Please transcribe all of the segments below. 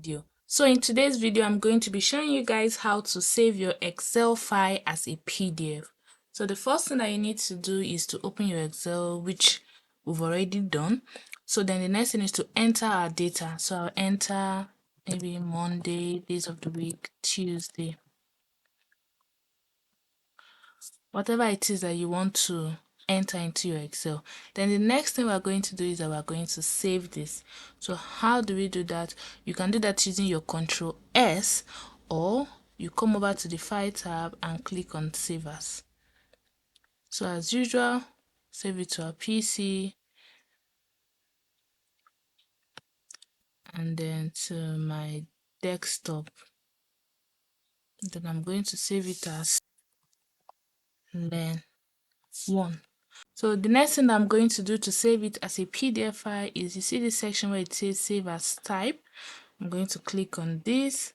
video. So in today's video, I'm going to be showing you guys how to save your Excel file as a PDF. So the first thing that you need to do is to open your Excel, which we've already done. So then the next thing is to enter our data. So I'll enter maybe Monday, days of the week, Tuesday, whatever it is that you want to enter into your Excel. Then the next thing we're going to do is that we're going to save this. So how do we do that? You can do that using your Control S, or you come over to the File tab and click on Save As. So as usual, save it to our PC and then to my desktop. Then I'm going to save it as Learn 1. So the next thing I'm going to do to save it as a PDF file is, you see this section where it says save as type. I'm going to click on this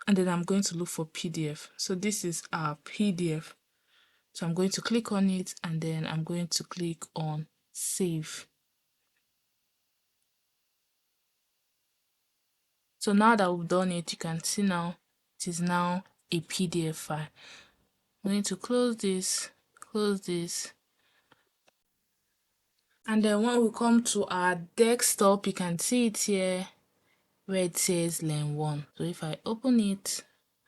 and then I'm going to look for PDF. So this is our PDF. So I'm going to click on it and then I'm going to click on save. So now that we've done it, you can see now it is now a PDF file. I'm going to close this, and then when we come to our desktop, you can see it here where it says Learn 1. So if I open it,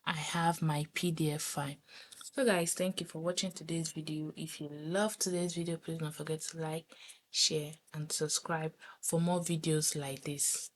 I have my PDF file. So guys, thank you for watching today's video. If you loved today's video, please don't forget to like, share and subscribe for more videos like this.